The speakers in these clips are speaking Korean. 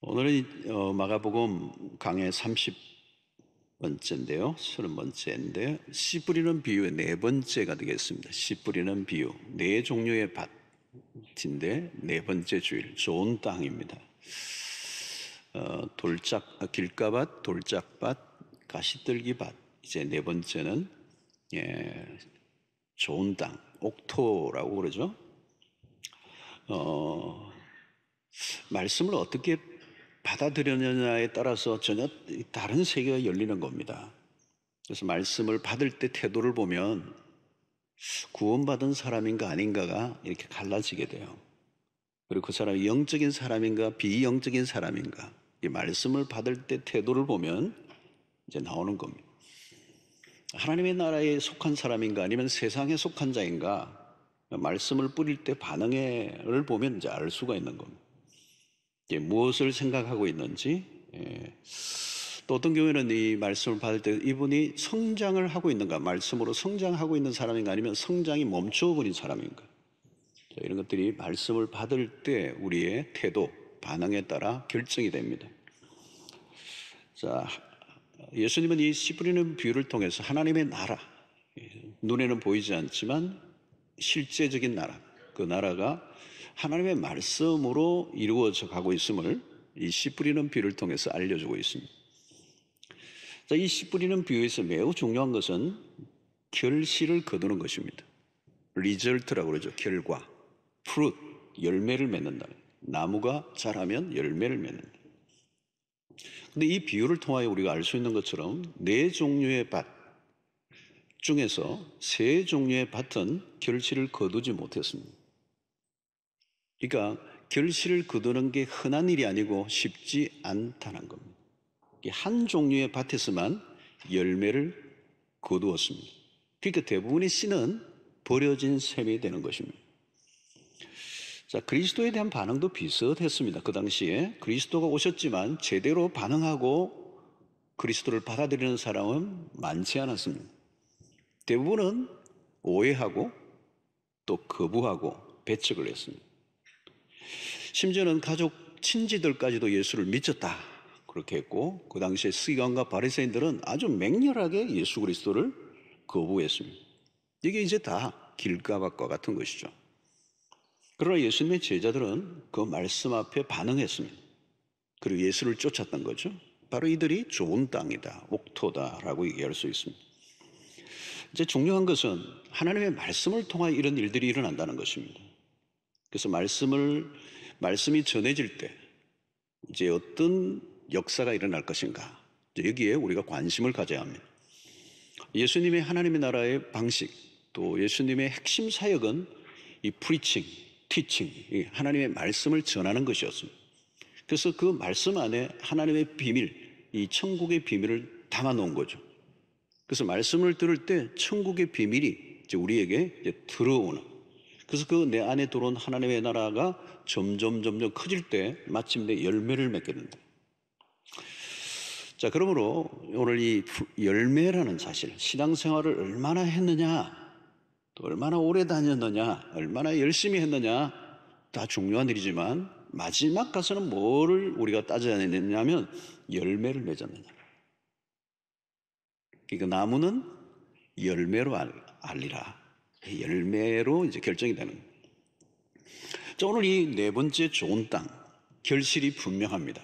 오늘은 마가복음 강의 30번째인데요. 30번째인데 씨 뿌리는 비유의 네 번째가 되겠습니다. 씨 뿌리는 비유. 네 종류의 밭인데 네 번째 주일 좋은 땅입니다. 길가밭, 돌짝밭, 가시떨기밭. 이제 네 번째는 좋은 땅, 옥토라고 그러죠. 말씀을 어떻게 받아들였느냐에 따라서 전혀 다른 세계가 열리는 겁니다. 그래서 말씀을 받을 때 태도를 보면 구원받은 사람인가 아닌가가 이렇게 갈라지게 돼요. 그리고 그 사람이 영적인 사람인가 비영적인 사람인가, 이 말씀을 받을 때 태도를 보면 이제 나오는 겁니다. 하나님의 나라에 속한 사람인가 아니면 세상에 속한 자인가, 말씀을 뿌릴 때 반응을 보면 이제 알 수가 있는 겁니다. 무엇을 생각하고 있는지, 또 어떤 경우에는 이 말씀을 받을 때 이분이 성장을 하고 있는가, 말씀으로 성장하고 있는 사람인가 아니면 성장이 멈춰버린 사람인가, 이런 것들이 말씀을 받을 때 우리의 태도, 반응에 따라 결정이 됩니다. 자, 예수님은 이 씨 뿌리는 비유를 통해서 하나님의 나라, 눈에는 보이지 않지만 실제적인 나라, 그 나라가 하나님의 말씀으로 이루어져 가고 있음을 이 씨 뿌리는 비유를 통해서 알려주고 있습니다. 자, 이 씨 뿌리는 비유에서 매우 중요한 것은 결실을 거두는 것입니다. 리절트라고 그러죠. 결과, fruit, 열매를 맺는다. 나무가 자라면 열매를 맺는다. 근데 이 비유를 통하여 우리가 알 수 있는 것처럼 네 종류의 밭 중에서 세 종류의 밭은 결실을 거두지 못했습니다. 그러니까 결실을 거두는 게 흔한 일이 아니고 쉽지 않다는 겁니다. 한 종류의 밭에서만 열매를 거두었습니다. 그러니까 대부분의 씨는 버려진 셈이 되는 것입니다. 자, 그리스도에 대한 반응도 비슷했습니다. 그 당시에 그리스도가 오셨지만 제대로 반응하고 그리스도를 받아들이는 사람은 많지 않았습니다. 대부분은 오해하고 또 거부하고 배척을 했습니다. 심지어는 가족 친지들까지도 예수를 믿었다 그렇게 했고, 그 당시에 서기관과 바리새인들은 아주 맹렬하게 예수 그리스도를 거부했습니다. 이게 이제 다 길가밭과 같은 것이죠. 그러나 예수님의 제자들은 그 말씀 앞에 반응했습니다. 그리고 예수를 쫓았던 거죠. 바로 이들이 좋은 땅이다, 옥토다라고 얘기할 수 있습니다. 이제 중요한 것은 하나님의 말씀을 통하여 이런 일들이 일어난다는 것입니다. 그래서 말씀이 전해질 때 이제 어떤 역사가 일어날 것인가, 여기에 우리가 관심을 가져야 합니다. 예수님의 하나님의 나라의 방식, 또 예수님의 핵심 사역은 이 preaching, teaching, 하나님의 말씀을 전하는 것이었습니다. 그래서 그 말씀 안에 하나님의 비밀, 이 천국의 비밀을 담아 놓은 거죠. 그래서 말씀을 들을 때 천국의 비밀이 이제 우리에게 이제 들어오는, 그래서 그 내 안에 들어온 하나님의 나라가 점점 커질 때 마침내 열매를 맺게 된다. 자, 그러므로 오늘 이 열매라는 사실, 신앙생활을 얼마나 했느냐, 또 얼마나 오래 다녔느냐, 얼마나 열심히 했느냐, 다 중요한 일이지만 마지막 가서는 뭐를 우리가 따져야 되냐면 열매를 맺었느냐. 그러니까 나무는 열매로 알리라. 열매로 이제 결정이 되는 거예요. 자, 오늘 이 네 번째 좋은 땅, 결실이 분명합니다.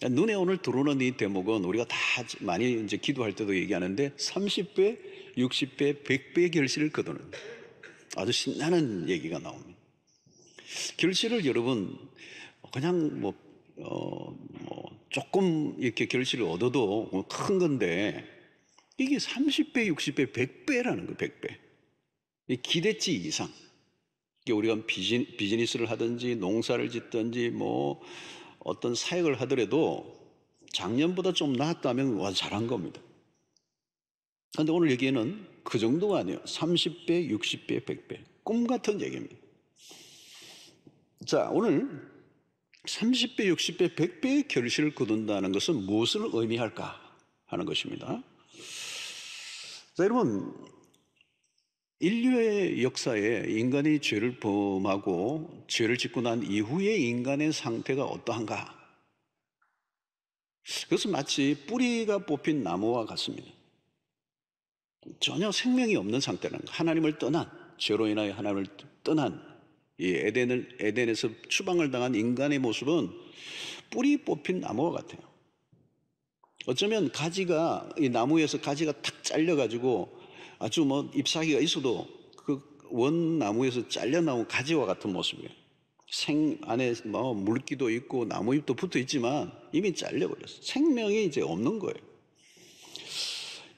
눈에 오늘 들어오는 이 대목은 우리가 다 많이 이제 기도할 때도 얘기하는데 30배, 60배, 100배의 결실을 거두는, 아주 신나는 얘기가 나옵니다. 결실을 여러분 그냥 조금 이렇게 결실을 얻어도 큰 건데, 이게 30배, 60배, 100배라는 거예요. 100배. 이 기대치 이상. 우리가 비즈니스를 하든지 농사를 짓든지 어떤 사역을 하더라도 작년보다 좀 나았다면 와, 잘한 겁니다. 그런데 오늘 얘기는 그 정도가 아니에요. 30배, 60배, 100배. 꿈 같은 얘기입니다. 자, 오늘 30배, 60배, 100배의 결실을 거둔다는 것은 무엇을 의미할까 하는 것입니다. 자, 여러분, 인류의 역사에 인간이 죄를 범하고 죄를 짓고 난 이후의 인간의 상태가 어떠한가? 그것은 마치 뿌리가 뽑힌 나무와 같습니다. 전혀 생명이 없는 상태라는 거예요. 하나님을 떠난, 죄로 인하여 하나님을 떠난 이 에덴에서 추방을 당한 인간의 모습은 뿌리 뽑힌 나무와 같아요. 어쩌면 가지가, 이 나무에서 가지가 탁 잘려가지고 아주 뭐 잎사귀가 있어도 그 원나무에서 잘려 나온 가지와 같은 모습이에요. 안에 뭐 물기도 있고 나무잎도 붙어 있지만 이미 잘려버렸어요. 생명이 이제 없는 거예요.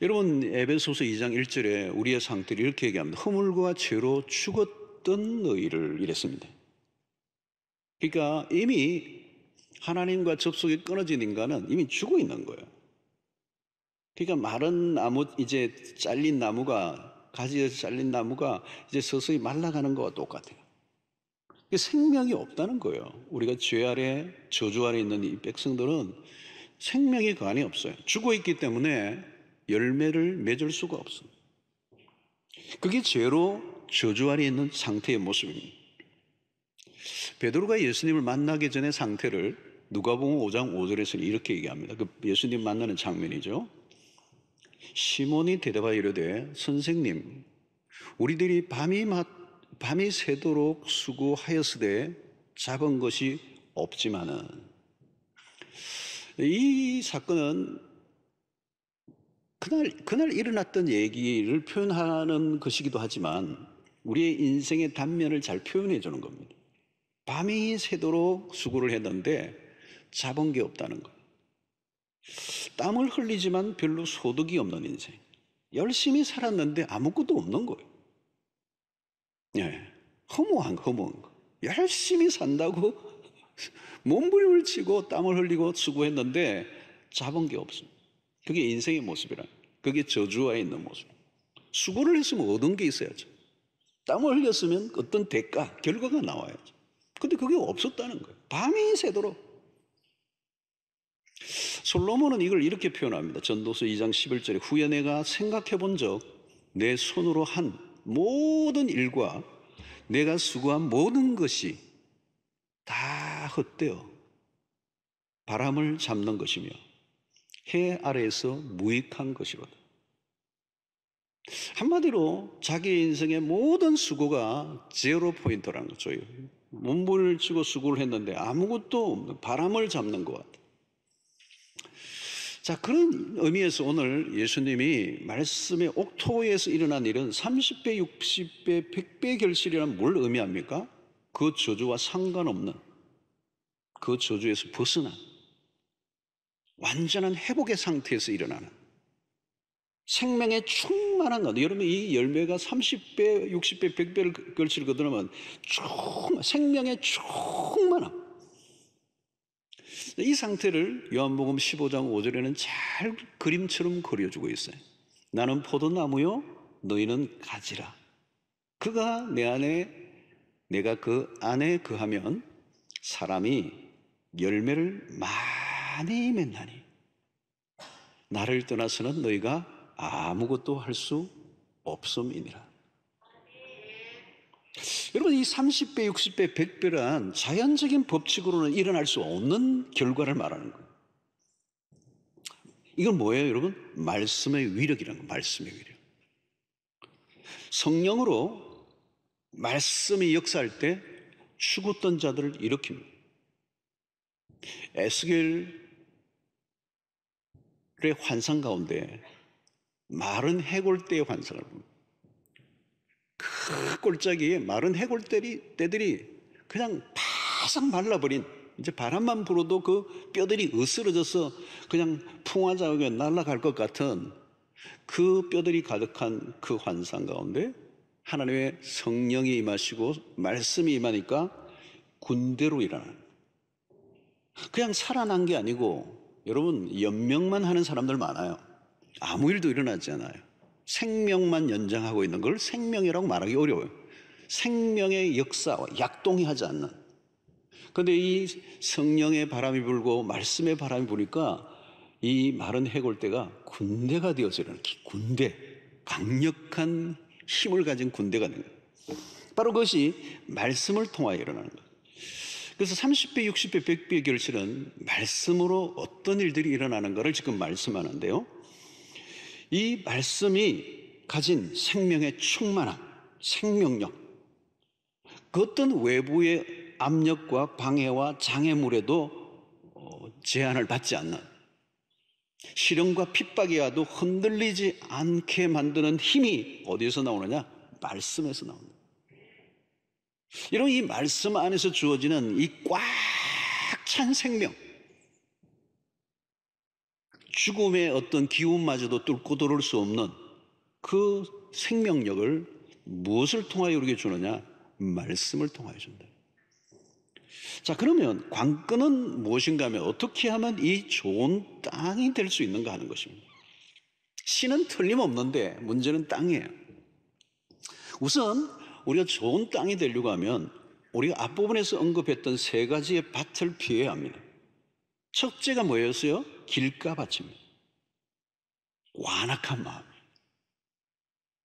여러분, 에베소서 2장 1절에 우리의 상태를 이렇게 얘기합니다. 허물과 죄로 죽었던 너희를, 이랬습니다. 그러니까 이미 하나님과 접속이 끊어진 인간은 이미 죽어 있는 거예요. 그러니까 마른 나무, 이제 잘린 나무가, 가지에서 잘린 나무가 이제 서서히 말라가는 것과 똑같아요. 생명이 없다는 거예요. 우리가 죄 아래, 저주 아래 있는 이 백성들은 생명의 근원이 없어요. 죽어 있기 때문에 열매를 맺을 수가 없습니다. 그게 죄로 저주 아래 있는 상태의 모습입니다. 베드로가 예수님을 만나기 전의 상태를 누가복음 5장 5절에서는 이렇게 얘기합니다. 그 예수님 만나는 장면이죠. 시몬이 대답하여 이르되 선생님, 우리들이 밤이 새도록 수고하였으되 잡은 것이 없지만은. 이 사건은 그날 일어났던 얘기를 표현하는 것이기도 하지만 우리의 인생의 단면을 잘 표현해 주는 겁니다. 밤이 새도록 수고를 했는데 잡은 게 없다는 거예요. 땀을 흘리지만 별로 소득이 없는 인생. 열심히 살았는데 아무것도 없는 거예요. 예, 허무한 거. 열심히 산다고 몸부림을 치고 땀을 흘리고 수고했는데 잡은 게 없습니다. 그게 인생의 모습이라. 그게 저주와 있는 모습. 수고를 했으면 얻은 게 있어야죠. 땀을 흘렸으면 어떤 대가, 결과가 나와야죠. 근데 그게 없었다는 거예요. 밤이 새도록. 솔로몬은 이걸 이렇게 표현합니다. 전도서 2장 11절에 후에 내가 생각해 본 적 내 손으로 한 모든 일과 내가 수고한 모든 것이 다 헛되어 바람을 잡는 것이며 해 아래에서 무익한 것이로다. 한마디로 자기 인생의 모든 수고가 제로 포인트라는 거죠. 몸부림을 치고 수고를 했는데 아무것도 없는, 바람을 잡는 것 같아요. 자, 그런 의미에서 오늘 예수님이 말씀의 옥토에서 일어난 일은 30배, 60배, 100배 결실이란 뭘 의미합니까? 그 저주와 상관없는, 그 저주에서 벗어난 완전한 회복의 상태에서 일어나는 생명의 충만한 것. 여러분, 이 열매가 30배, 60배, 100배를 결실을 거두면 생명의 충만함. 이 상태를 요한복음 15장 5절에는 잘 그림처럼 그려주고 있어요. 나는 포도나무요, 너희는 가지라. 그가 내 안에, 내가 그 안에 거하면 사람이 열매를 많이 맺나니 나를 떠나서는 너희가 아무것도 할 수 없음이니라. 여러분, 이 30배, 60배, 100배란 자연적인 법칙으로는 일어날 수 없는 결과를 말하는 거예요. 이건 뭐예요, 여러분? 말씀의 위력이라는 거예요. 말씀의 위력. 성령으로 말씀이 역사할 때 죽었던 자들을 일으킵니다. 에스겔의 환상 가운데 마른 해골대의 환상을 봅니다. 그 꼴짝이에 마른 해골대들이 그냥 바싹 말라버린, 이제 바람만 불어도 그 뼈들이 으스러져서 그냥 풍화자국에 날아갈 것 같은 그 뼈들이 가득한 그 환상 가운데 하나님의 성령이 임하시고 말씀이 임하니까 군대로 일어나는, 그냥 살아난 게 아니고, 여러분, 연명만 하는 사람들 많아요. 아무 일도 일어나지 않아요. 생명만 연장하고 있는 걸 생명이라고 말하기 어려워요. 생명의 역사와 약동이 하지 않는. 그런데 이 성령의 바람이 불고 말씀의 바람이 부니까 이 마른 해골대가 군대가 되어서 일어나는, 군대, 강력한 힘을 가진 군대가 되는 거예요. 바로 그것이 말씀을 통하여 일어나는 거예요. 그래서 30배, 60배, 100배의 결실은 말씀으로 어떤 일들이 일어나는 것을 지금 말씀하는데요. 이 말씀이 가진 생명의 충만함, 생명력, 그 어떤 외부의 압력과 방해와 장애물에도 제한을 받지 않는, 시련과 핍박이 와도 흔들리지 않게 만드는 힘이 어디에서 나오느냐? 말씀에서 나옵니다. 이런 이 말씀 안에서 주어지는 이 꽉 찬 생명, 죽음의 어떤 기운마저도 뚫고 들어올 수 없는 그 생명력을 무엇을 통하여 우리에게 주느냐? 말씀을 통하여 준다. 자, 그러면 관건은 무엇인가 하면 어떻게 하면 이 좋은 땅이 될 수 있는가 하는 것입니다. 씨는 틀림없는데 문제는 땅이에요. 우선 우리가 좋은 땅이 되려고 하면 우리가 앞부분에서 언급했던 세 가지의 밭을 피해야 합니다. 첫째가 뭐였어요? 길가밭입니다. 완악한 마음.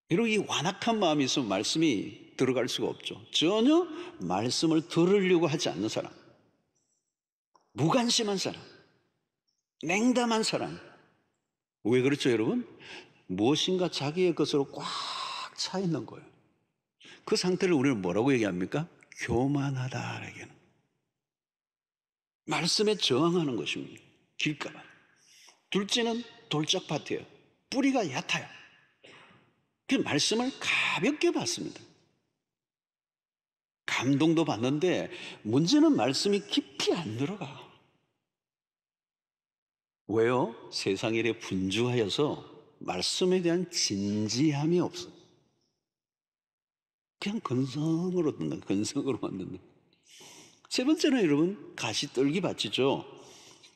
그리고 이 완악한 마음이 있으면 말씀이 들어갈 수가 없죠. 전혀 말씀을 들으려고 하지 않는 사람, 무관심한 사람, 냉담한 사람. 왜 그렇죠, 여러분? 무엇인가 자기의 것으로 꽉 차 있는 거예요. 그 상태를 우리는 뭐라고 얘기합니까? 교만하다 얘기하는. 말씀에 저항하는 것입니다. 길가밭. 둘째는 돌짝밭이에요. 뿌리가 얕아요. 그 말씀을 가볍게 받습니다. 감동도 받는데 문제는 말씀이 깊이 안 들어가. 왜요? 세상 일에 분주하여서 말씀에 대한 진지함이 없어요. 그냥 건성으로 듣는, 건성으로만 듣는. 세 번째는 여러분, 가시떨기 밭이죠.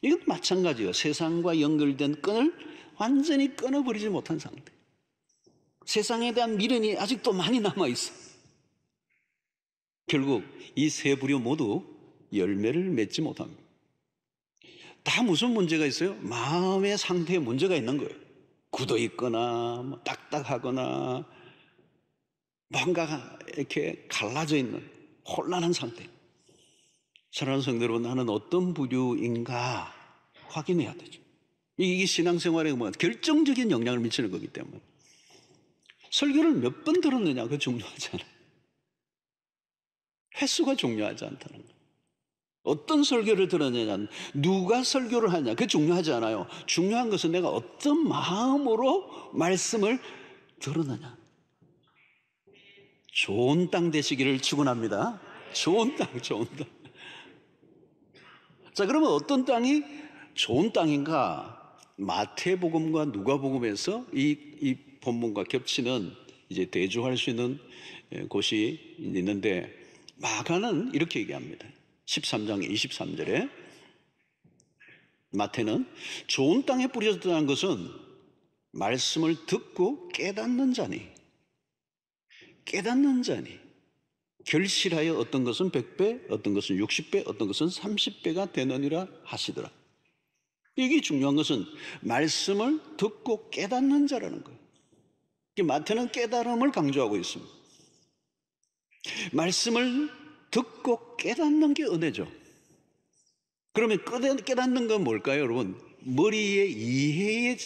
이건 마찬가지예요. 세상과 연결된 끈을 완전히 끊어버리지 못한 상태. 세상에 대한 미련이 아직도 많이 남아있어. 결국 이 세 부류 모두 열매를 맺지 못합니다. 다 무슨 문제가 있어요? 마음의 상태에 문제가 있는 거예요. 굳어있거나 딱딱하거나 뭔가가 이렇게 갈라져 있는 혼란한 상태. 사랑하는 성도 여러분, 나는 어떤 부류인가 확인해야 되죠. 이게 신앙생활에 결정적인 영향을 미치는 거기 때문에. 설교를 몇 번 들었느냐, 그거 중요하지 않아요. 횟수가 중요하지 않다는 거예요. 어떤 설교를 들었느냐, 누가 설교를 하냐, 그게 중요하지 않아요. 중요한 것은 내가 어떤 마음으로 말씀을 들었느냐. 좋은 땅 되시기를 축원합니다. 좋은 땅, 좋은 땅. 자, 그러면 어떤 땅이 좋은 땅인가? 마태복음과 누가복음에서 이 본문과 겹치는 이제 대조할 수 있는 곳이 있는데, 마가는 이렇게 얘기합니다. 13장 23절에 마태는 좋은 땅에 뿌려졌다는 것은 말씀을 듣고 깨닫는 자니 결실하여 어떤 것은 100배, 어떤 것은 60배, 어떤 것은 30배가 되느니라 하시더라. 이게 중요한 것은 말씀을 듣고 깨닫는 자라는 거예요. 마태는 깨달음을 강조하고 있습니다. 말씀을 듣고 깨닫는 게 은혜죠. 그러면 깨닫는 건 뭘까요, 여러분? 머리에 이해의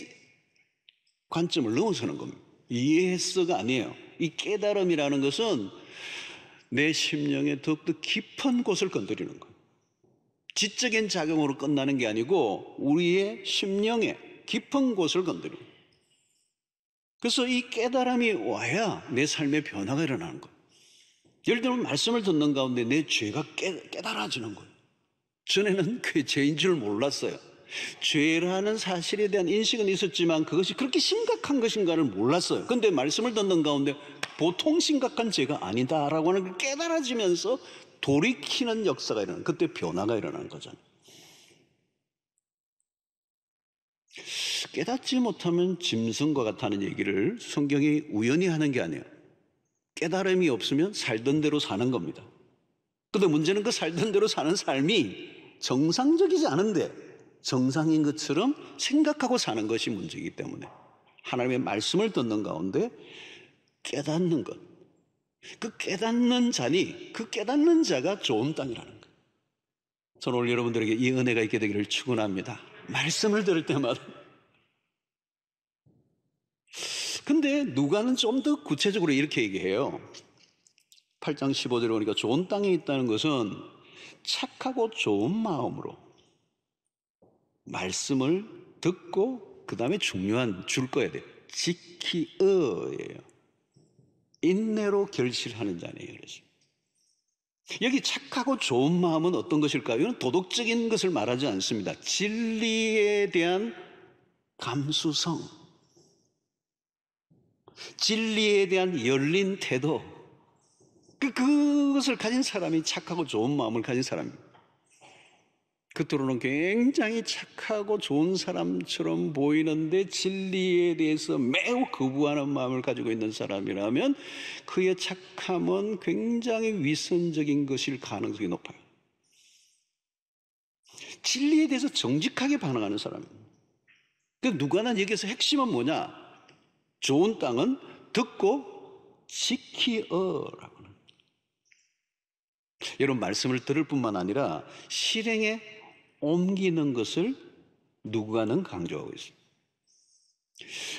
관점을 넘어서는 겁니다. 이해했어가 아니에요. 이 깨달음이라는 것은 내 심령의 더욱더 깊은 곳을 건드리는 거예요. 지적인 작용으로 끝나는 게 아니고 우리의 심령의 깊은 곳을 건드리는 거예요. 그래서 이 깨달음이 와야 내 삶의 변화가 일어나는 거예요. 예를 들면 말씀을 듣는 가운데 내 죄가 깨달아지는 거예요. 전에는 그게 죄인 줄 몰랐어요. 죄라는 사실에 대한 인식은 있었지만 그것이 그렇게 심각한 것인가를 몰랐어요. 그런데 말씀을 듣는 가운데 보통 심각한 죄가 아니다라고 하는 걸 깨달아지면서 돌이키는 역사가 일어나는, 그때 변화가 일어나는 거잖아요. 깨닫지 못하면 짐승과 같다는 얘기를 성경이 우연히 하는 게 아니에요. 깨달음이 없으면 살던 대로 사는 겁니다. 그런데 문제는 그 살던 대로 사는 삶이 정상적이지 않은데 정상인 것처럼 생각하고 사는 것이 문제이기 때문에 하나님의 말씀을 듣는 가운데 깨닫는 것, 그 깨닫는 자니 그 깨닫는 자가 좋은 땅이라는 거예요. 저는 오늘 여러분들에게 이 은혜가 있게 되기를 축원합니다. 말씀을 들을 때마다. 근데 누가는 좀 더 구체적으로 이렇게 얘기해요. 8장 15절에 보니까 좋은 땅에 있다는 것은 착하고 좋은 마음으로 말씀을 듣고 그 다음에 중요한 줄 거야 돼. 지키어예요. 인내로 결실하는 자네요. 그래서 여기 착하고 좋은 마음은 어떤 것일까요? 이건 도덕적인 것을 말하지 않습니다. 진리에 대한 감수성, 진리에 대한 열린 태도, 그것을 가진 사람이 착하고 좋은 마음을 가진 사람입니다. 겉으로는 굉장히 착하고 좋은 사람처럼 보이는데 진리에 대해서 매우 거부하는 마음을 가지고 있는 사람이라면 그의 착함은 굉장히 위선적인 것일 가능성이 높아요. 진리에 대해서 정직하게 반응하는 사람입니다. 그 누가는 여기서 핵심은 뭐냐? 좋은 땅은 듣고 지키어라고. 여러분, 말씀을 들을 뿐만 아니라 실행에 옮기는 것을 누가는 강조하고 있습니다.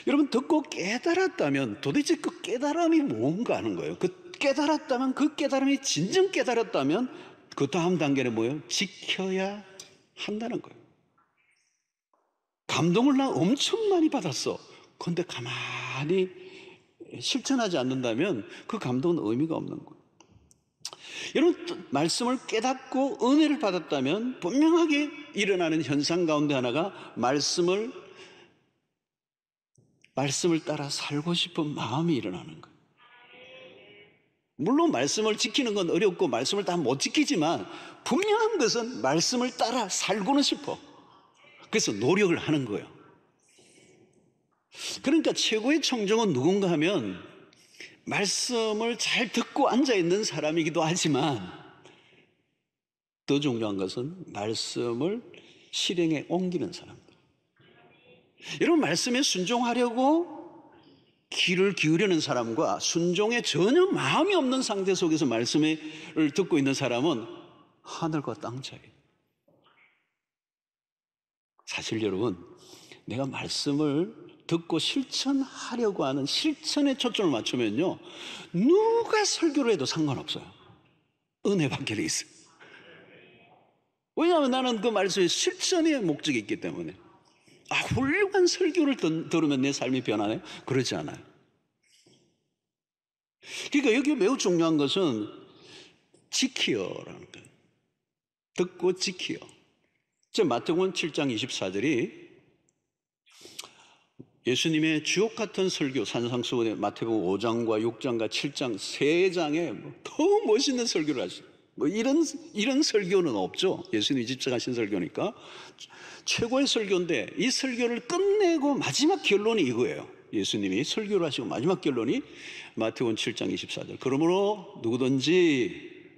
여러분, 듣고 깨달았다면 도대체 그 깨달음이 뭔가 하는 거예요. 그 깨달았다면, 그 깨달음이 진정 깨달았다면 그 다음 단계는 뭐예요? 지켜야 한다는 거예요. 감동을 나 엄청 많이 받았어. 그런데 가만히 실천하지 않는다면 그 감동은 의미가 없는 거예요. 여러분, 말씀을 깨닫고 은혜를 받았다면 분명하게 일어나는 현상 가운데 하나가 말씀을 따라 살고 싶은 마음이 일어나는 거예요. 물론 말씀을 지키는 건 어렵고 말씀을 다 못 지키지만 분명한 것은 말씀을 따라 살고는 싶어. 그래서 노력을 하는 거예요. 그러니까 최고의 청정은 누군가 하면 말씀을 잘 듣고 앉아있는 사람이기도 하지만 더 중요한 것은 말씀을 실행에 옮기는 사람들. 여러분, 말씀에 순종하려고 귀를 기울이는 사람과 순종에 전혀 마음이 없는 상태 속에서 말씀을 듣고 있는 사람은 하늘과 땅 차이예요. 사실 여러분, 내가 말씀을 듣고 실천하려고 하는 실천에 초점을 맞추면요, 누가 설교를 해도 상관없어요. 은혜 받게 돼 있어요. 왜냐하면 나는 그 말씀에 실천의 목적이 있기 때문에. 훌륭한 설교를 들으면 내 삶이 변하나요? 그렇지 않아요. 그러니까 여기 매우 중요한 것은 지키어라는 거예요. 듣고 지키어. 마태복음 7장 24절이 예수님의 주옥 같은 설교, 산상수훈의 마태복음 5장과 6장과 7장 3장에 더 멋있는 설교를 하시죠. 이런 설교는 없죠. 예수님이 집착하신 설교니까. 최고의 설교인데 이 설교를 끝내고 마지막 결론이 이거예요. 예수님이 설교를 하시고 마지막 결론이 마태복음 7장 24절. 그러므로 누구든지,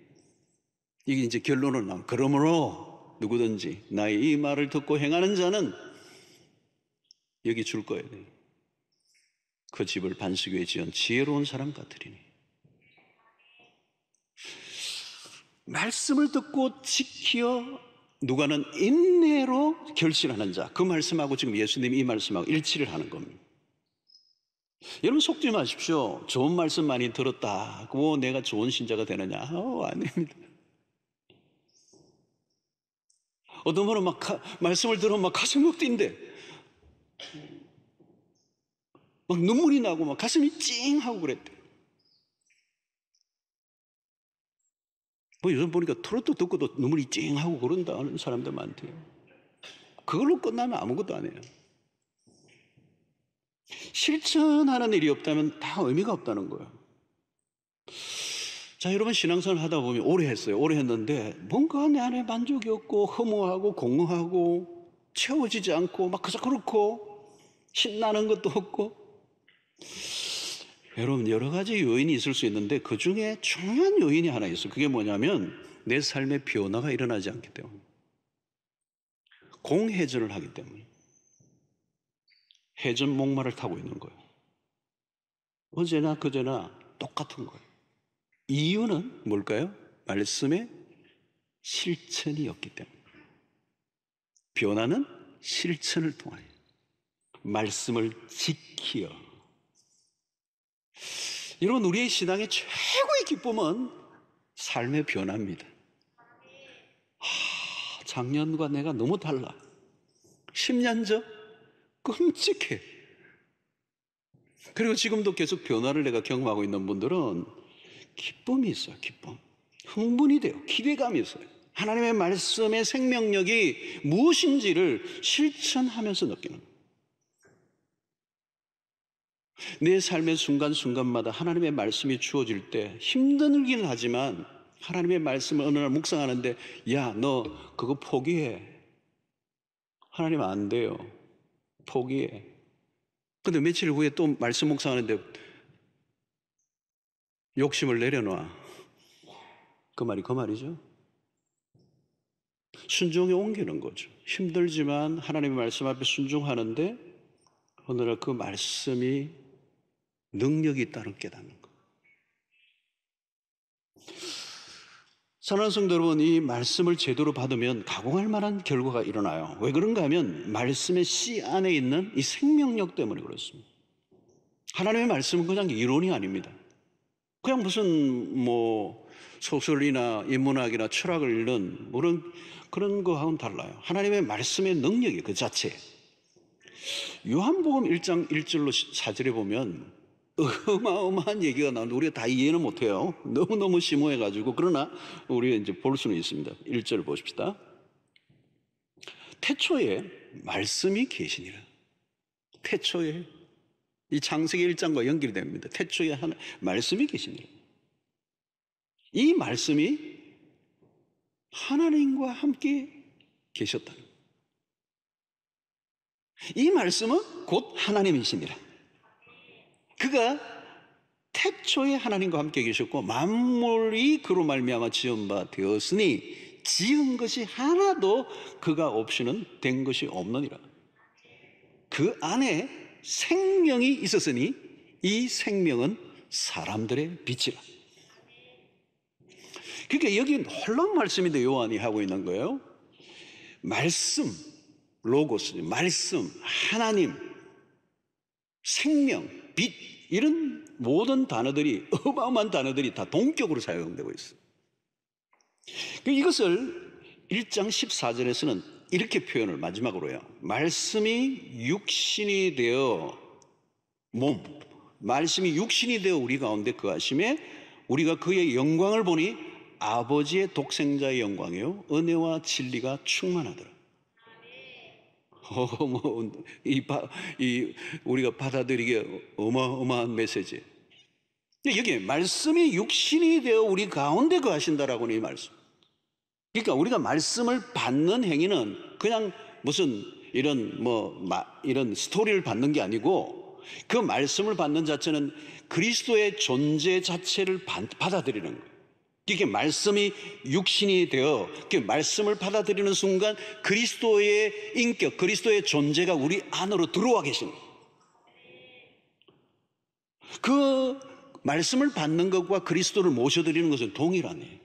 이게 이제 결론을 나면, 그러므로 누구든지 나의 이 말을 듣고 행하는 자는 여기 줄 거예요. 그 집을 반석 위에 지은 지혜로운 사람 같으리니. 말씀을 듣고 지키어 누가는 인내로 결실하는 자. 그 말씀하고 지금 예수님이 이 말씀하고 일치를 하는 겁니다. 여러분, 속지 마십시오. 좋은 말씀 많이 들었다고 내가 좋은 신자가 되느냐? 아닙니다. 어떤 분은 말씀을 들으면 막 가슴이 막 뛴대. 막 눈물이 나고 막 가슴이 찡하고 그랬대. 요즘 보니까 트로트 듣고도 눈물이 찡하고 그런다는 사람들 많대요. 그걸로 끝나면 아무것도 안 해요. 실천하는 일이 없다면 다 의미가 없다는 거예요. 자, 여러분, 신앙생활 하다 보면 오래 했어요. 오래 했는데 뭔가 내 안에 만족이 없고 허무하고 공허하고 채워지지 않고 막 그저 그렇고 신나는 것도 없고. 여러분, 여러 가지 요인이 있을 수 있는데 그 중에 중요한 요인이 하나 있어요. 그게 뭐냐면 내 삶의 변화가 일어나지 않기 때문에. 공회전을 하기 때문에. 회전 목마를 타고 있는 거예요. 어제나 그제나 똑같은 거예요. 이유는 뭘까요? 말씀의 실천이 없기 때문에. 변화는 실천을 통하여 말씀을 지키어. 여러분, 우리의 신앙의 최고의 기쁨은 삶의 변화입니다. 작년과 내가 너무 달라. 10년 전 끔찍해. 그리고 지금도 계속 변화를 내가 경험하고 있는 분들은 기쁨이 있어요. 기쁨. 흥분이 돼요. 기대감이 있어요. 하나님의 말씀의 생명력이 무엇인지를 실천하면서 느끼는 거예요. 내 삶의 순간순간마다 하나님의 말씀이 주어질 때 힘들긴 하지만 하나님의 말씀을 어느 날 묵상하는데, 야, 너 그거 포기해. 하나님 안 돼요. 포기해. 근데 며칠 후에 또 말씀 묵상하는데 욕심을 내려놔. 그 말이 그 말이죠. 순종에 옮기는 거죠. 힘들지만 하나님의 말씀 앞에 순종하는데 어느 날 그 말씀이 능력이 있다는 깨닫는 거. 사랑하는 성도 여러분, 이 말씀을 제대로 받으면 가공할 만한 결과가 일어나요. 왜 그런가 하면 말씀의 씨 안에 있는 이 생명력 때문에 그렇습니다. 하나님의 말씀은 그냥 이론이 아닙니다. 그냥 무슨 소설이나 인문학이나 철학을 읽는 그런 거하고는 달라요. 하나님의 말씀의 능력이 그 자체. 요한복음 1장 1절로 4절에 보면 어마어마한 얘기가 나오는데 우리가 다 이해는 못해요. 너무너무 심오해가지고. 그러나 우리가 이제 볼 수는 있습니다. 1절 보십시다. 태초에 말씀이 계시니라. 태초에, 이 창세기 1장과 연결이 됩니다. 태초에 말씀이 계시니라. 이 말씀이 하나님과 함께 계셨다는 거예요. 이 말씀은 곧 하나님이시니라. 그가 태초에 하나님과 함께 계셨고 만물이 그로 말미암아 지은 바 되었으니 지은 것이 하나도 그가 없이는 된 것이 없느니라. 그 안에 생명이 있었으니 이 생명은 사람들의 빛이라. 그러니까 여기 놀라운 말씀인데 요한이 하고 있는 거예요. 말씀, 로고스, 말씀, 하나님, 생명, 빛, 이런 모든 단어들이, 어마어마한 단어들이 다 동격으로 사용되고 있어요. 이것을 1장 14절에서는 이렇게 표현을 마지막으로 해요. 말씀이 육신이 되어 말씀이 육신이 되어 우리 가운데 거하심에 우리가 그의 영광을 보니 아버지의 독생자의 영광이요 은혜와 진리가 충만하더라. 우리가 받아들이기에 어마어마한 메시지. 여기 말씀이 육신이 되어 우리 가운데 거하신다라고는 이 말씀. 그러니까 우리가 말씀을 받는 행위는 그냥 무슨 이런 스토리를 받는 게 아니고 그 말씀을 받는 자체는 그리스도의 존재 자체를 받아들이는 거예요. 이게 말씀이 육신이 되어 말씀을 받아들이는 순간 그리스도의 인격, 그리스도의 존재가 우리 안으로 들어와 계신 거예요. 그 말씀을 받는 것과 그리스도를 모셔드리는 것은 동일하네.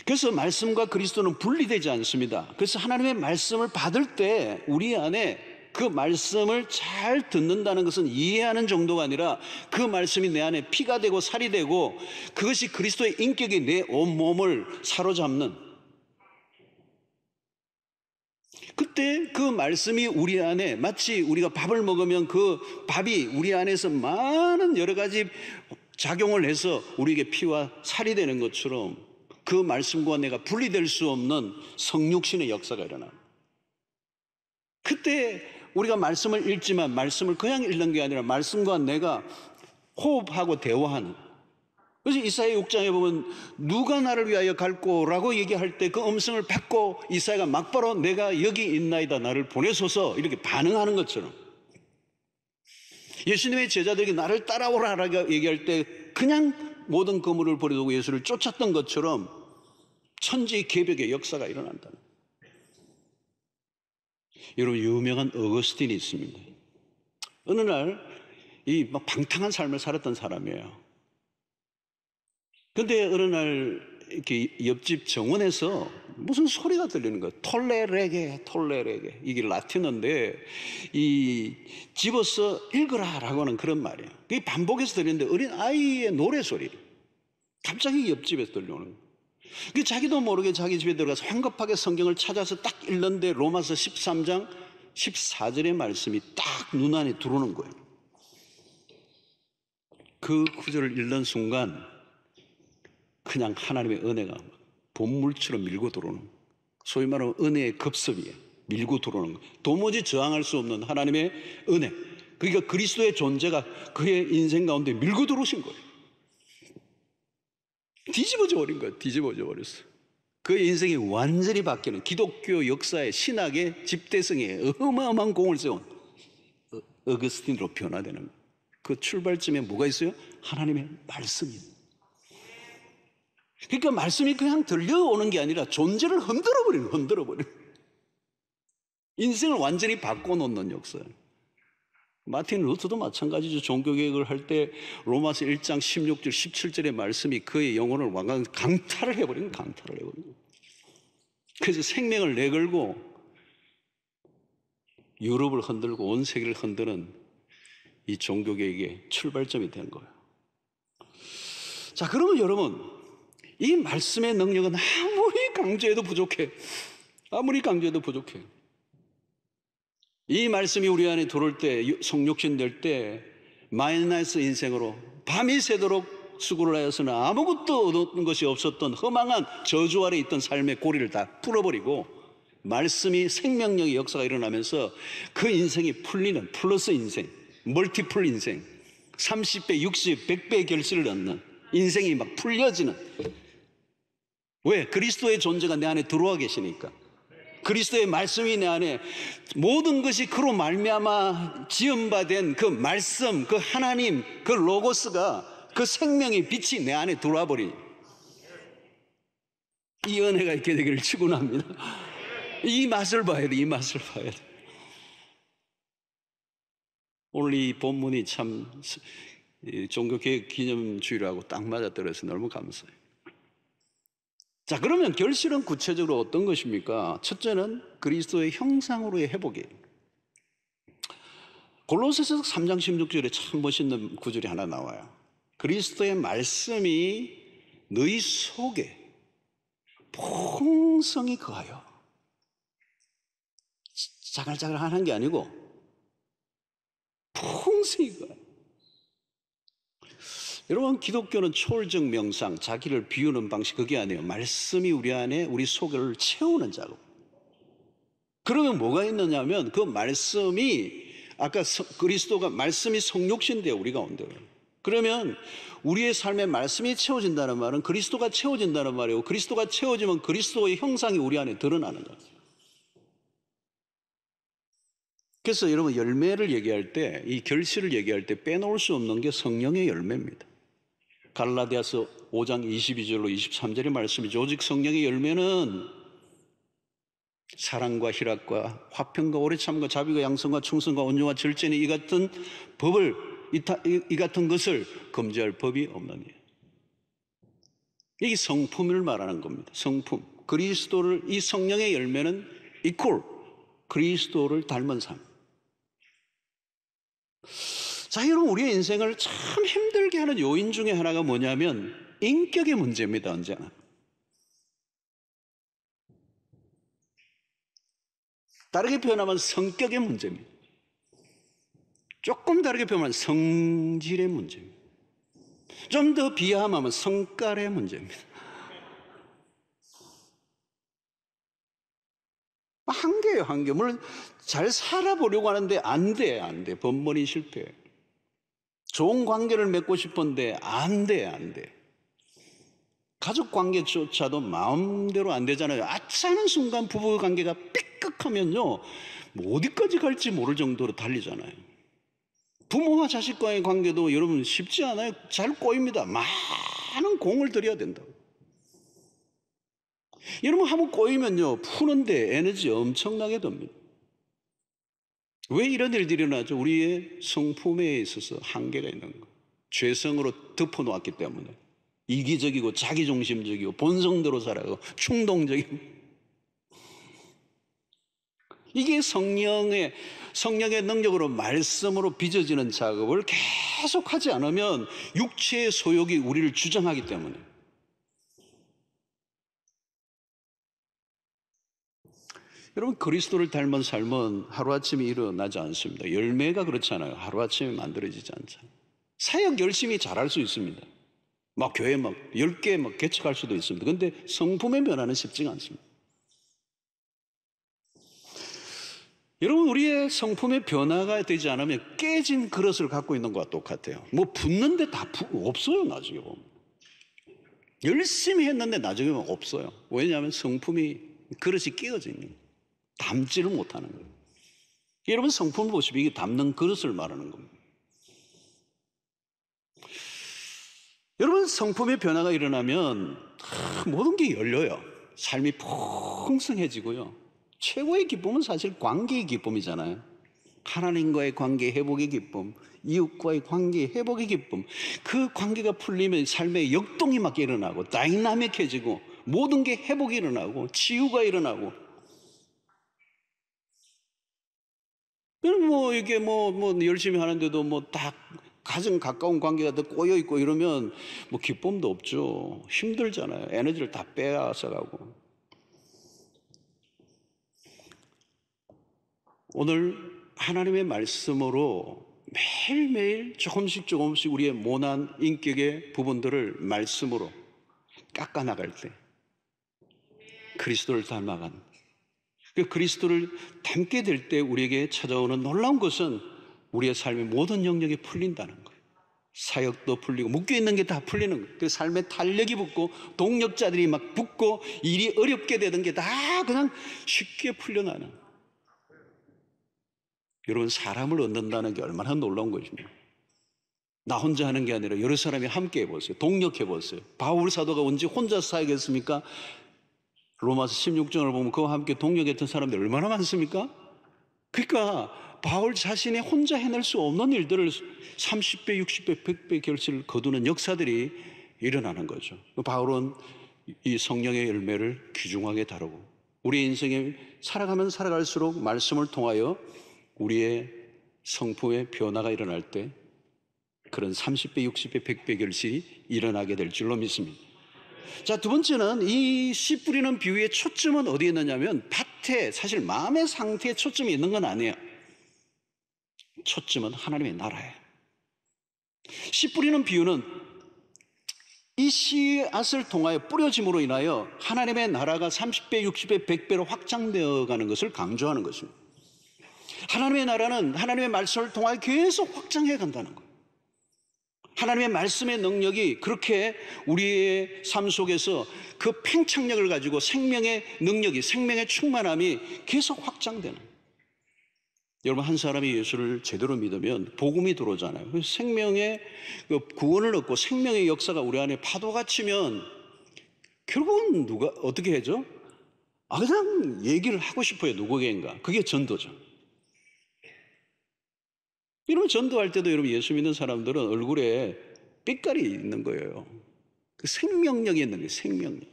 그래서 말씀과 그리스도는 분리되지 않습니다. 그래서 하나님의 말씀을 받을 때 우리 안에 그 말씀을 잘 듣는다는 것은 이해하는 정도가 아니라 그 말씀이 내 안에 피가 되고 살이 되고 그것이 그리스도의 인격이 내 온몸을 사로잡는, 그때 그 말씀이 우리 안에 마치 우리가 밥을 먹으면 그 밥이 우리 안에서 많은 여러 가지 작용을 해서 우리에게 피와 살이 되는 것처럼 그 말씀과 내가 분리될 수 없는 성육신의 역사가 일어납니다. 그때 우리가 말씀을 읽지만 말씀을 그냥 읽는 게 아니라 말씀과 내가 호흡하고 대화하는. 그래서 이사야 6장에 보면 누가 나를 위하여 갈꼬라고 얘기할 때 그 음성을 받고 이사야가 막바로 내가 여기 있나이다 나를 보내소서 이렇게 반응하는 것처럼 예수님의 제자들에게 나를 따라오라라고 얘기할 때 그냥 모든 거물을 버려두고 예수를 쫓았던 것처럼 천지개벽의 역사가 일어난다는. 여러분, 유명한 어거스틴이 있습니다. 어느 날 이 방탕한 삶을 살았던 사람이에요. 근데 어느 날 이렇게 옆집 정원에서 무슨 소리가 들리는 거예요. 톨레레게, 톨레레게. 이게 라틴어인데, 이 집어서 읽으라라고 하는 그런 말이에요. 그게 반복해서 들리는데 어린 아이의 노래소리. 갑자기 옆집에서 들려오는 거예요. 그 자기도 모르게 자기 집에 들어가서 황급하게 성경을 찾아서 딱 읽는데 로마서 13장 14절의 말씀이 딱 눈안에 들어오는 거예요. 그 구절을 읽는 순간 그냥 하나님의 은혜가 본물처럼 밀고 들어오는 거예요. 소위 말하면 은혜의 급섭이에요. 밀고 들어오는 거예요. 도무지 저항할 수 없는 하나님의 은혜. 그러니까 그리스도의 존재가 그의 인생 가운데 밀고 들어오신 거예요. 뒤집어져 버린 거예요. 뒤집어져 버렸어요. 그의 인생이 완전히 바뀌는 기독교 역사의 신학의 집대성에 어마어마한 공을 세운 어거스틴으로 변화되는 거예요. 그 출발점에 뭐가 있어요? 하나님의 말씀이에요. 그러니까 말씀이 그냥 들려오는 게 아니라 존재를 흔들어버리는 거예요. 흔들어버리는 거예요. 인생을 완전히 바꿔놓는 역사예요. 마틴 루터도 마찬가지죠. 종교개혁을 할 때 로마서 1장 16절 17절의 말씀이 그의 영혼을 완전 강탈을 해버린 거예요. 강탈을 해버린 거예요. 그래서 생명을 내걸고 유럽을 흔들고 온 세계를 흔드는 이 종교개혁의 출발점이 된 거예요. 자, 그러면 여러분, 이 말씀의 능력은 아무리 강조해도 부족해. 아무리 강조해도 부족해. 이 말씀이 우리 안에 들어올 때, 성육신 될 때 마이너스 인생으로 밤이 새도록 수고를 하여서는 아무것도 얻은 것이 없었던 허망한 저주 아래 있던 삶의 고리를 다 풀어버리고 말씀이 생명력의 역사가 일어나면서 그 인생이 풀리는 플러스 인생, 멀티플 인생, 30배, 60, 100배의 결실을 얻는 인생이 막 풀려지는. 왜? 그리스도의 존재가 내 안에 들어와 계시니까. 그리스도의 말씀이 내 안에 모든 것이 그로 말미암아 지음바된 그 말씀, 그 하나님, 그 로고스가 그 생명의 빛이 내 안에 들어와 버리니 이 은혜가 있게 되기를 축원합니다. 이 맛을 봐야 돼. 이 맛을 봐야 돼. 오늘 이 본문이 참 종교개혁 기념주일하고 딱 맞아떨어서 너무 감사해요. 자, 그러면 결실은 구체적으로 어떤 것입니까? 첫째는 그리스도의 형상으로의 회복이에요. 골로새서 3장 16절에 참 멋있는 구절이 하나 나와요. 그리스도의 말씀이 너희 속에 풍성히 거하여. 자글자글 하는 게 아니고 풍성히 거하여. 여러분, 기독교는 초월적 명상, 자기를 비우는 방식, 그게 아니에요. 말씀이 우리 안에 우리 속을 채우는 작업. 그러면 뭐가 있느냐 하면 그 말씀이 아까 그리스도가 말씀이 성육신돼요. 우리 가운데. 그러면 우리의 삶에 말씀이 채워진다는 말은 그리스도가 채워진다는 말이고, 그리스도가 채워지면 그리스도의 형상이 우리 안에 드러나는 거예요. 그래서 여러분, 열매를 얘기할 때, 이 결실을 얘기할 때 빼놓을 수 없는 게 성령의 열매입니다. 갈라디아서 5장 22절로 23절의 말씀이죠. 오직 성령의 열매는 사랑과 희락과 화평과 오래 참과 자비가 양성과 충성과 온유와 절제니 이 같은 법을 이 같은 것을 금지할 법이 없느니라. 이게 성품을 말하는 겁니다. 성품. 그리스도를, 이 성령의 열매는 이퀄 그리스도를 닮은 삶. 자, 여러분, 우리의 인생을 참 힘들게 하는 요인 중에 하나가 뭐냐면 인격의 문제입니다. 언제나. 다르게 표현하면 성격의 문제입니다. 조금 다르게 표현하면 성질의 문제입니다. 좀 더 비하하면 성깔의 문제입니다. 한계예요, 한계. 물론 잘 살아보려고 하는데 안 돼. 번번이 실패해. 좋은 관계를 맺고 싶은데 안 돼. 가족 관계조차도 마음대로 안 되잖아요. 아차하는 순간 부부 관계가 삐끗하면요, 뭐 어디까지 갈지 모를 정도로 달리잖아요. 부모와 자식과의 관계도 여러분 쉽지 않아요. 잘 꼬입니다. 많은 공을 들여야 된다고. 여러분, 한번 꼬이면요, 푸는데 에너지 엄청나게 듭니다. 왜 이런 일들이 일어나죠? 우리의 성품에 있어서 한계가 있는 거예요. 죄성으로 덮어놓았기 때문에. 이기적이고 자기중심적이고 본성대로 살아가고 충동적이고. 이게 성령의 능력으로 말씀으로 빚어지는 작업을 계속하지 않으면 육체의 소욕이 우리를 주장하기 때문에. 여러분, 그리스도를 닮은 삶은 하루아침에 일어나지 않습니다. 열매가 그렇잖아요. 하루아침에 만들어지지 않잖아요. 사역 열심히 잘할 수 있습니다. 막 교회 막 10개 막 개척할 수도 있습니다. 그런데 성품의 변화는 쉽지가 않습니다. 여러분, 우리의 성품의 변화가 되지 않으면 깨진 그릇을 갖고 있는 것과 똑같아요. 뭐 붓는데 다 없어요. 나중에 보면 열심히 했는데 나중에 보면 없어요. 왜냐하면 성품이 그릇이 끼어져 있는 거예요. 담지를 못하는 거예요. 여러분, 성품을 보시면 이게 담는 그릇을 말하는 겁니다. 여러분, 성품의 변화가 일어나면 모든 게 열려요. 삶이 풍성해지고요. 최고의 기쁨은 사실 관계의 기쁨이잖아요. 하나님과의 관계 회복의 기쁨, 이웃과의 관계 회복의 기쁨. 그 관계가 풀리면 삶의 역동이 막 일어나고 다이나믹해지고 모든 게 회복이 일어나고 치유가 일어나고. 뭐 이게 뭐 열심히 하는데도 뭐 딱 가장 가까운 관계가 더 꼬여 있고 이러면 뭐 기쁨도 없죠. 힘들잖아요. 에너지를 다 빼앗아 가고. 오늘 하나님의 말씀으로 매일매일 조금씩 우리의 모난 인격의 부분들을 말씀으로 깎아나갈 때 그리스도를 닮아간, 그 그리스도를 닮게 될 때 우리에게 찾아오는 놀라운 것은 우리의 삶의 모든 영역이 풀린다는 거예요. 사역도 풀리고 묶여있는 게 다 풀리는 거예요. 그 삶의 탄력이 붙고 동력자들이 막 붙고 일이 어렵게 되던 게 다 그냥 쉽게 풀려나는. 여러분, 사람을 얻는다는 게 얼마나 놀라운 것입니까? 나 혼자 하는 게 아니라 여러 사람이 함께 해보세요. 동력해보세요. 바울 사도가 언제 혼자 사역했습니까? 로마서 16장을 보면 그와 함께 동력했던 사람들이 얼마나 많습니까? 그러니까 바울 자신이 혼자 해낼 수 없는 일들을 30배, 60배, 100배 결실을 거두는 역사들이 일어나는 거죠. 바울은 이 성령의 열매를 귀중하게 다루고 우리 인생에 살아가면 살아갈수록 말씀을 통하여 우리의 성품의 변화가 일어날 때 그런 30배, 60배, 100배 결실이 일어나게 될 줄로 믿습니다. 자, 두 번째는 이 씨 뿌리는 비유의 초점은 어디에 있느냐면 밭에, 사실 마음의 상태에 초점이 있는 건 아니에요. 초점은 하나님의 나라예요. 씨 뿌리는 비유는 이 씨앗을 통하여 뿌려짐으로 인하여 하나님의 나라가 30배, 60배, 100배로 확장되어 가는 것을 강조하는 것입니다. 하나님의 나라는 하나님의 말씀을 통하여 계속 확장해 간다는 거예요. 하나님의 말씀의 능력이 그렇게 우리의 삶 속에서 그 팽창력을 가지고 생명의 능력이, 생명의 충만함이 계속 확장되는. 여러분, 한 사람이 예수를 제대로 믿으면 복음이 들어오잖아요. 생명의 구원을 얻고 생명의 역사가 우리 안에 파도가 치면 결국은 누가 어떻게 하죠? 그냥 얘기를 하고 싶어요. 누구에게인가. 그게 전도죠. 여러분, 전도할 때도 여러분 예수 믿는 사람들은 얼굴에 빛깔이 있는 거예요. 그 생명력이 있는 거예요. 생명력.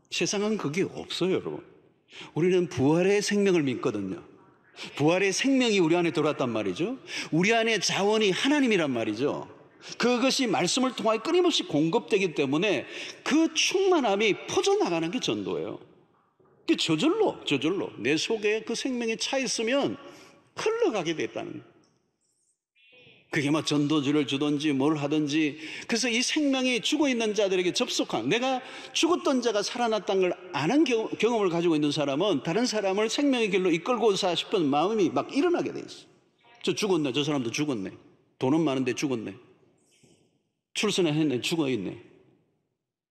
세상은 그게 없어요, 여러분. 우리는 부활의 생명을 믿거든요. 부활의 생명이 우리 안에 들어왔단 말이죠. 우리 안에 자원이 하나님이란 말이죠. 그것이 말씀을 통하여 끊임없이 공급되기 때문에 그 충만함이 퍼져나가는 게 전도예요. 저절로 내 속에 그 생명이 차 있으면 흘러가게 됐다는 거예요. 그게 뭐 전도주를 주든지 뭘 하든지. 그래서 이 생명이 죽어있는 자들에게 접속한, 내가 죽었던 자가 살아났다는 걸 아는 경험을 가지고 있는 사람은 다른 사람을 생명의 길로 이끌고자 싶은 마음이 막 일어나게 돼 있어. 저 죽었네, 저 사람도 죽었네, 돈은 많은데 죽었네, 출산했네, 죽어있네.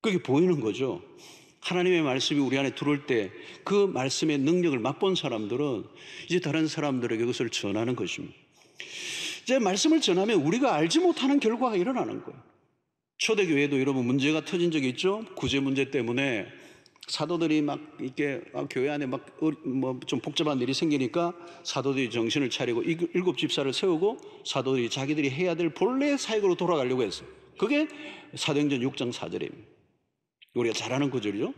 그게 보이는 거죠. 하나님의 말씀이 우리 안에 들어올 때 그 말씀의 능력을 맛본 사람들은 이제 다른 사람들에게 그것을 전하는 것입니다. 이제 말씀을 전하면 우리가 알지 못하는 결과가 일어나는 거예요. 초대교회도 여러분 문제가 터진 적이 있죠. 구제 문제 때문에 사도들이 막 이렇게 교회 안에 막 뭐 좀 복잡한 일이 생기니까 사도들이 정신을 차리고 7 집사를 세우고 사도들이 자기들이 해야 될 본래 사역으로 돌아가려고 했어요. 그게 사도행전 6장 4절입니다. 우리가 잘 아는 구절이죠.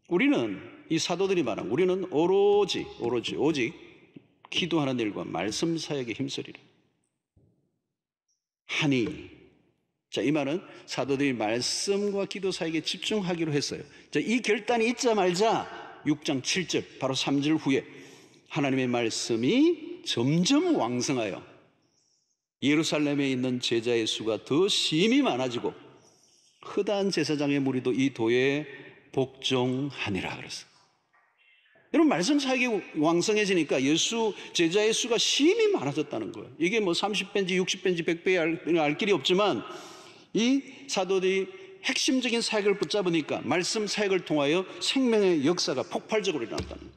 우리는 이 사도들이 말한 우리는 오직 기도하는 일과 말씀 사역에 힘쓰리라 하니, 자, 이 말은 사도들이 말씀과 기도 사역에 집중하기로 했어요. 자, 이 결단이 있자마자 6장 7절 바로 3절 후에 하나님의 말씀이 점점 왕성하여 예루살렘에 있는 제자의 수가 더 심히 많아지고 허다한 제사장의 무리도 이 도에 복종하니라 그랬어요. 여러분, 말씀 사역이 왕성해지니까 예수 제자의 수가 심히 많아졌다는 거예요. 이게 뭐 30배인지 60배인지 100배인지 알 길이 없지만 이 사도들이 핵심적인 사역을 붙잡으니까 말씀 사역을 통하여 생명의 역사가 폭발적으로 일어났다는 거예요.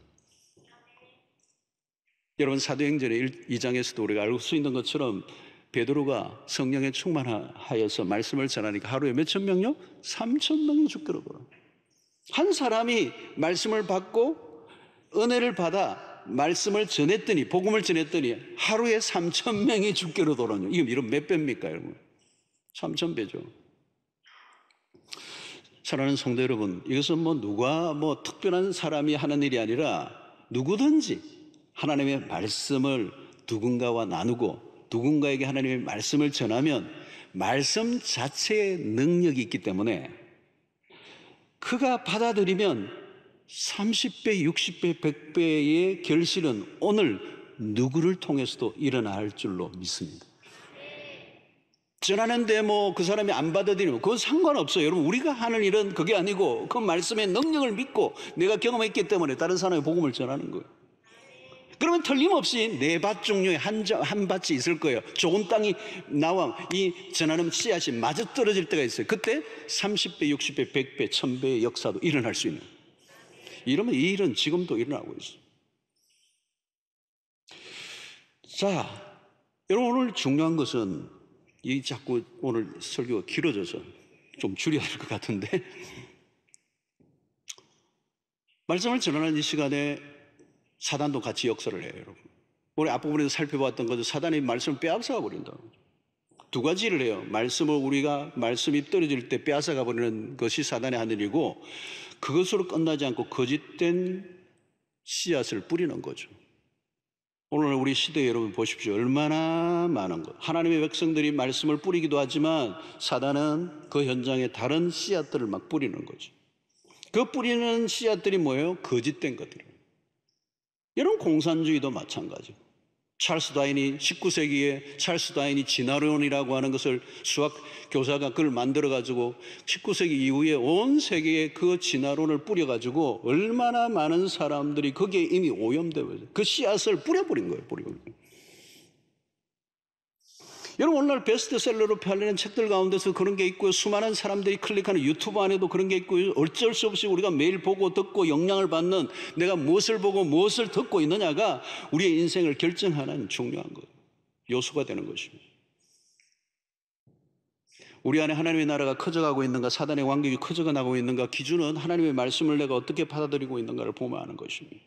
여러분, 사도행전의 2장에서도 우리가 알 수 있는 것처럼 베드로가 성령에 충만하여서 말씀을 전하니까 하루에 몇천 명요? 3천 명이 죽기로 돌아. 한 사람이 말씀을 받고 은혜를 받아 말씀을 전했더니, 복음을 전했더니 하루에 3천 명이 죽기로 돌아요. 이건 몇 배입니까, 여러분? 3천 배죠. 사랑하는 성도 여러분, 이것은 누가 특별한 사람이 하는 일이 아니라 누구든지 하나님의 말씀을 누군가와 나누고 누군가에게 하나님의 말씀을 전하면 말씀 자체의 능력이 있기 때문에 그가 받아들이면 30배, 60배, 100배의 결실은 오늘 누구를 통해서도 일어날 줄로 믿습니다. 전하는데 그 사람이 안 받아들이면 그건 상관없어요. 여러분, 우리가 하는 일은 그게 아니고 그 말씀의 능력을 믿고 내가 경험했기 때문에 다른 사람의 복음을 전하는 거예요. 그러면 틀림없이 네 밭 중에 한 밭이 있을 거예요. 좋은 땅이 나와 이 전하는 씨앗이 마저 떨어질 때가 있어요. 그때 30배, 60배, 100배, 1000배의 역사도 일어날 수 있는 거예요. 이러면 이 일은 지금도 일어나고 있어요. 자, 여러분, 오늘 중요한 것은 자꾸 오늘 설교가 길어져서 좀 줄여야 할 것 같은데 말씀을 전하는 이 시간에 사단도 같이 역사를 해요, 여러분. 우리 앞부분에서 살펴봤던 것은 사단이 말씀을 빼앗아가 버린다. 두 가지를 해요. 말씀이 떨어질 때 빼앗아가 버리는 것이 사단의 하는 일이고, 그것으로 끝나지 않고 거짓된 씨앗을 뿌리는 거죠. 오늘 우리 시대 여러분 보십시오. 얼마나 많은 것. 하나님의 백성들이 말씀을 뿌리기도 하지만 사단은 그 현장에 다른 씨앗들을 막 뿌리는 거죠. 그 뿌리는 씨앗들이 뭐예요? 거짓된 것들이에요. 이런 공산주의도 마찬가지고, 19세기에 찰스 다윈이 진화론이라고 하는 것을 수학 교사가 그걸 만들어가지고 19세기 이후에 온 세계에 그 진화론을 뿌려가지고 얼마나 많은 사람들이 거기에 이미 오염되어 있어요. 그 씨앗을 뿌려버린 거예요. 여러분, 오늘날 베스트셀러로 팔리는 책들 가운데서 그런 게 있고요. 수많은 사람들이 클릭하는 유튜브 안에도 그런 게 있고요. 어쩔 수 없이 우리가 매일 보고 듣고 영향을 받는, 내가 무엇을 보고 무엇을 듣고 있느냐가 우리의 인생을 결정하는 중요한 것, 요소가 되는 것입니다. 우리 안에 하나님의 나라가 커져가고 있는가, 사단의 왕국이 커져가고 있는가, 기준은 하나님의 말씀을 내가 어떻게 받아들이고 있는가를 보면 아는 것입니다.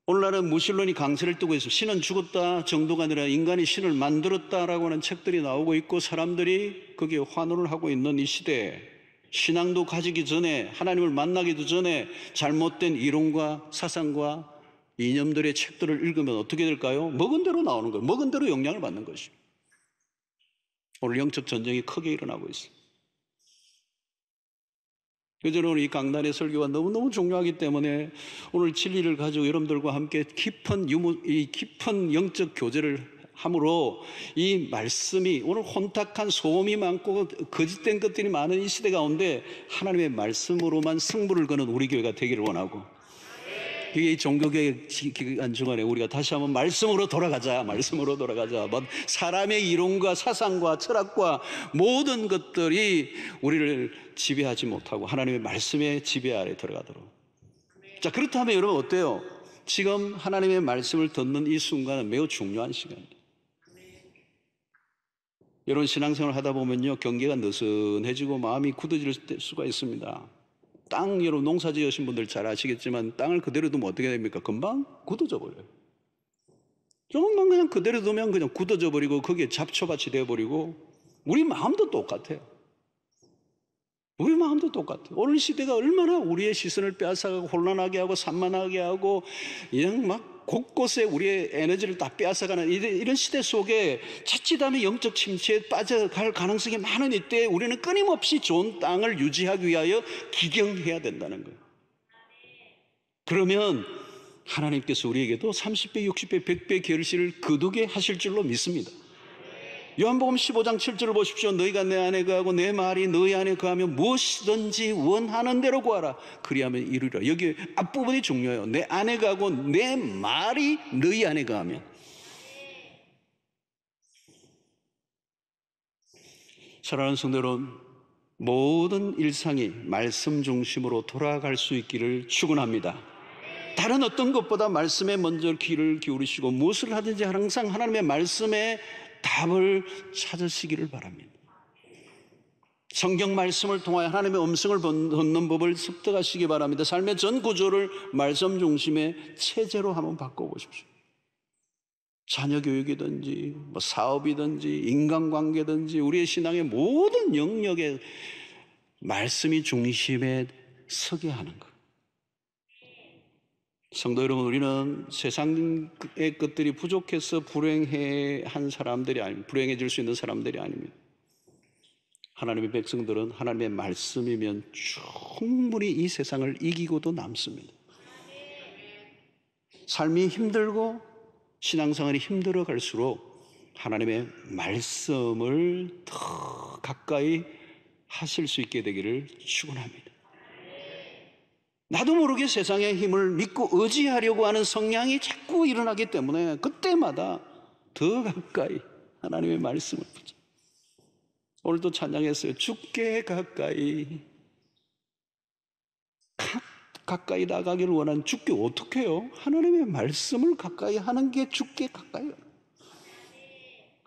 오늘날은 무신론이 강세를 띠고 있습니다. 신은 죽었다 정도가 아니라 인간이 신을 만들었다라고 하는 책들이 나오고 있고, 사람들이 거기에 환호를 하고 있는 이 시대에 신앙도 가지기 전에, 하나님을 만나기도 전에 잘못된 이론과 사상과 이념들의 책들을 읽으면 어떻게 될까요? 먹은 대로 나오는 거예요. 먹은 대로 영향을 받는 것이죠. 오늘 영적 전쟁이 크게 일어나고 있습니다. 그래서 오늘 이 강단의 설교가 너무너무 중요하기 때문에 오늘 진리를 가지고 여러분들과 함께 깊은 영적 교제를 함으로 이 말씀이, 오늘 혼탁한 소음이 많고 거짓된 것들이 많은 이 시대 가운데 하나님의 말씀으로만 승부를 거는 우리 교회가 되기를 원하고, 이 종교개혁 기간 중간에 우리가 다시 한번 말씀으로 돌아가자. 사람의 이론과 사상과 철학과 모든 것들이 우리를 지배하지 못하고 하나님의 말씀의 지배 아래 들어가도록. 자, 그렇다면 여러분 어때요? 지금 하나님의 말씀을 듣는 이 순간은 매우 중요한 시간입니다. 여러분, 신앙생활을 하다 보면요, 경계가 느슨해지고 마음이 굳어질 수가 있습니다. 여러분 농사 지으신 분들 잘 아시겠지만 땅을 그대로 두면 어떻게 됩니까? 금방 굳어져 버려요. 조금만 그냥 그대로 두면 그냥 굳어져 버리고 거기에 잡초밭이 되어버리고, 우리 마음도 똑같아요. 우리 마음도 똑같아요. 오늘 시대가 얼마나 우리의 시선을 빼앗아가고 혼란하게 하고 산만하게 하고 그냥 막 곳곳에 우리의 에너지를 다 빼앗아가는 이런 시대 속에 자칫하면 영적 침체에 빠져갈 가능성이 많은 이때에 우리는 끊임없이 좋은 땅을 유지하기 위하여 기경해야 된다는 거예요. 그러면 하나님께서 우리에게도 30배, 60배, 100배 결실을 거두게 하실 줄로 믿습니다. 요한복음 15장 7절을 보십시오. 너희가 내 안에 거하고 내 말이 너희 안에 거하면 무엇이든지 원하는 대로 구하라. 그리하면 이루리라. 여기 앞부분이 중요해요. 내 안에 거하고 내 말이 너희 안에 거하면. 사랑하는 성도 여러분, 모든 일상이 말씀 중심으로 돌아갈 수 있기를 축원합니다. 다른 어떤 것보다 말씀에 먼저 귀를 기울이시고 무엇을 하든지 항상 하나님의 말씀에 답을 찾으시기를 바랍니다. 성경 말씀을 통하여 하나님의 음성을 듣는 법을 습득하시기 바랍니다. 삶의 전 구조를 말씀 중심의 체제로 한번 바꿔보십시오. 자녀 교육이든지 사업이든지 인간관계든지 우리의 신앙의 모든 영역에 말씀이 중심에 서게 하는 것. 성도 여러분, 우리는 세상의 것들이 부족해서 불행해질 수 있는 사람들이 아닙니다. 하나님의 백성들은 하나님의 말씀이면 충분히 이 세상을 이기고도 남습니다. 삶이 힘들고 신앙생활이 힘들어 갈수록 하나님의 말씀을 더 가까이 하실 수 있게 되기를 축원합니다. 나도 모르게 세상의 힘을 믿고 의지하려고 하는 성향이 자꾸 일어나기 때문에 그때마다 더 가까이 하나님의 말씀을 붙여. 오늘도 찬양했어요. 주께 가까이 가까이 나가기를 원하는 주께 어떻게 해요? 하나님의 말씀을 가까이 하는 게 주께 가까이.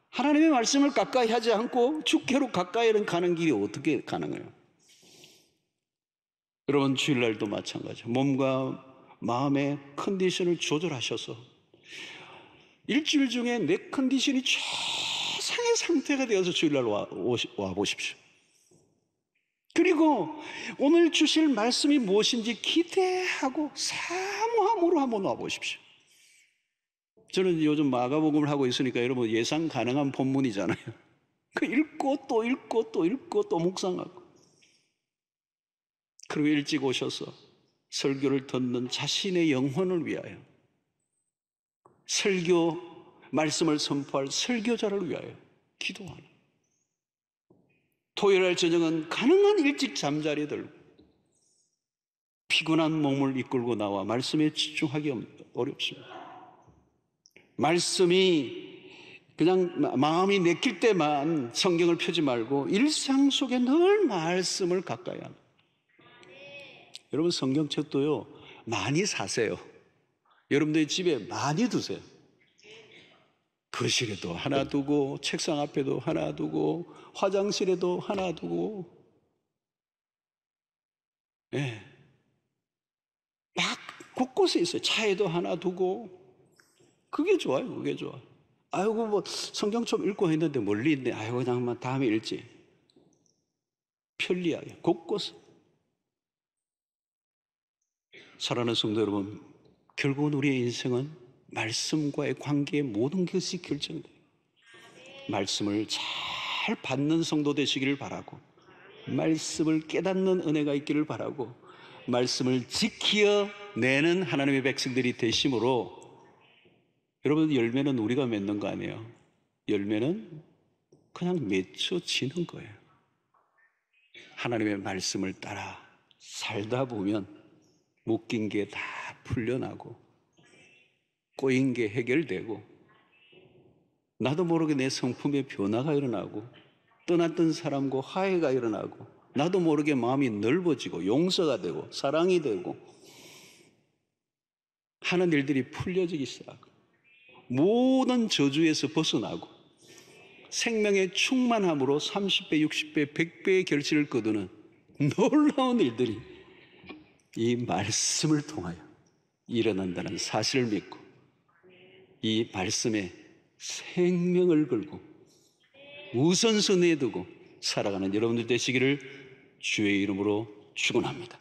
하나님의 말씀을 가까이 하지 않고 주께로 가까이 가는 길이 어떻게 가능해요? 여러분, 주일날도 마찬가지죠. 몸과 마음의 컨디션을 조절하셔서 일주일 중에 내 컨디션이 최상의 상태가 되어서 주일날 와 보십시오. 그리고 오늘 주실 말씀이 무엇인지 기대하고 사모함으로 한번 와 보십시오. 저는 요즘 마가복음을 하고 있으니까 여러분 예상 가능한 본문이잖아요. 그 읽고 또 읽고 또 읽고 또 묵상하고. 그리고 일찍 오셔서 설교를 듣는 자신의 영혼을 위하여 설교 말씀을 선포할 설교자를 위하여 기도하는. 토요일날 저녁은 가능한 일찍 잠자리에 들고 피곤한 몸을 이끌고 나와 말씀에 집중하기 어렵습니다. 말씀이 그냥 마음이 내킬 때만 성경을 펴지 말고 일상 속에 늘 말씀을 가까이 합니다. 여러분, 성경책도요 많이 사세요. 여러분들의 집에 많이 두세요. 거실에도 하나 두고 책상 앞에도 하나 두고 화장실에도 하나 두고, 막 곳곳에 있어요. 차에도 하나 두고. 그게 좋아요. 그게 좋아. 아이고 뭐 성경 좀 읽고 했는데 멀리 있네. 아이고 그냥 다음에 읽지. 편리하게 곳곳에. 사랑하는 성도 여러분, 결국은 우리의 인생은 말씀과의 관계의 모든 것이 결정돼요. 말씀을 잘 받는 성도 되시기를 바라고, 말씀을 깨닫는 은혜가 있기를 바라고, 말씀을 지키어내는 하나님의 백성들이 되심으로 여러분, 열매는 우리가 맺는 거 아니에요. 열매는 그냥 맺혀지는 거예요. 하나님의 말씀을 따라 살다 보면 묶인 게 다 풀려나고 꼬인 게 해결되고 나도 모르게 내 성품의 변화가 일어나고 떠났던 사람과 화해가 일어나고 나도 모르게 마음이 넓어지고 용서가 되고 사랑이 되고 하는 일들이 풀려지기 시작하고 모든 저주에서 벗어나고 생명의 충만함으로 30배, 60배, 100배의 결실을 거두는 놀라운 일들이 이 말씀을 통하여 일어난다는 사실을 믿고 이 말씀에 생명을 걸고 우선순위에 두고 살아가는 여러분들 되시기를 주의 이름으로 축원합니다.